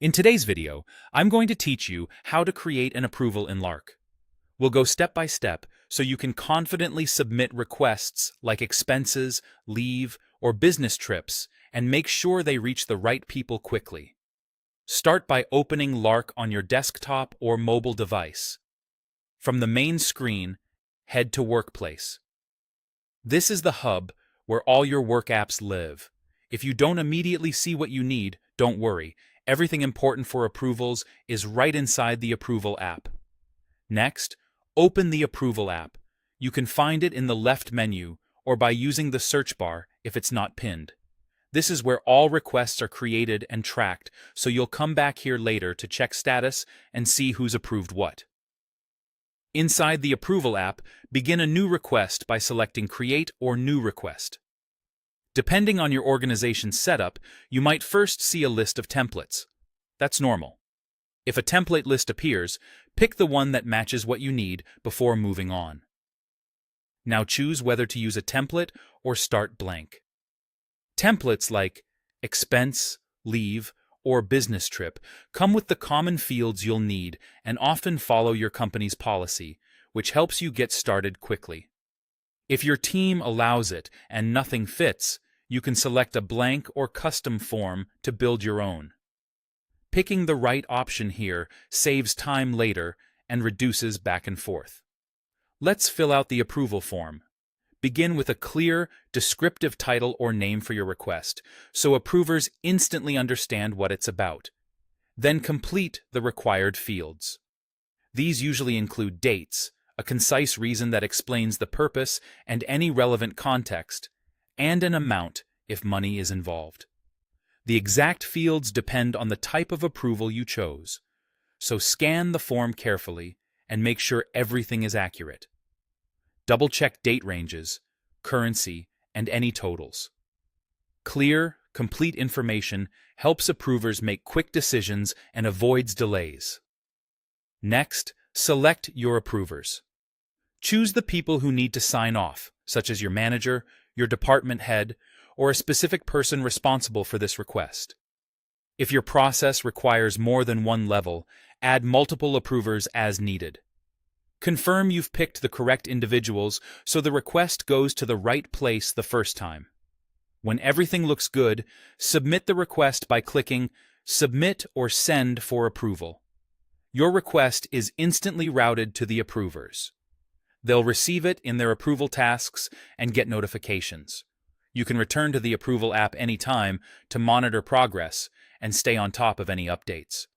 In today's video, I'm going to teach you how to create an approval in Lark. We'll go step by step so you can confidently submit requests like expenses, leave, or business trips and make sure they reach the right people quickly. Start by opening Lark on your desktop or mobile device. From the main screen, head to Workspace. This is the hub where all your work apps live. If you don't immediately see what you need, don't worry. Everything important for approvals is right inside the Approval app. Next, open the Approval app. You can find it in the left menu or by using the search bar if it's not pinned. This is where all requests are created and tracked, so you'll come back here later to check status and see who's approved what. Inside the Approval app, begin a new request by selecting Create or New Request. Depending on your organization's setup, you might first see a list of templates. That's normal. If a template list appears, pick the one that matches what you need before moving on. Now choose whether to use a template or start blank. Templates like expense, leave, or business trip come with the common fields you'll need and often follow your company's policy, which helps you get started quickly. If your team allows it and nothing fits, you can select a blank or custom form to build your own. Picking the right option here saves time later and reduces back and forth. Let's fill out the approval form. Begin with a clear, descriptive title or name for your request, so approvers instantly understand what it's about. Then complete the required fields. These usually include dates, a concise reason that explains the purpose and any relevant context, and an amount if money is involved. The exact fields depend on the type of approval you chose, so scan the form carefully and make sure everything is accurate. Double-check date ranges, currency, and any totals. Clear, complete information helps approvers make quick decisions and avoids delays. Next, select your approvers. Choose the people who need to sign off, such as your manager, your department head, or a specific person responsible for this request. If your process requires more than one level, add multiple approvers as needed. Confirm you've picked the correct individuals so the request goes to the right place the first time. When everything looks good, submit the request by clicking Submit or Send for approval. Your request is instantly routed to the approvers. They'll receive it in their approval tasks and get notifications. You can return to the Approval app anytime to monitor progress and stay on top of any updates.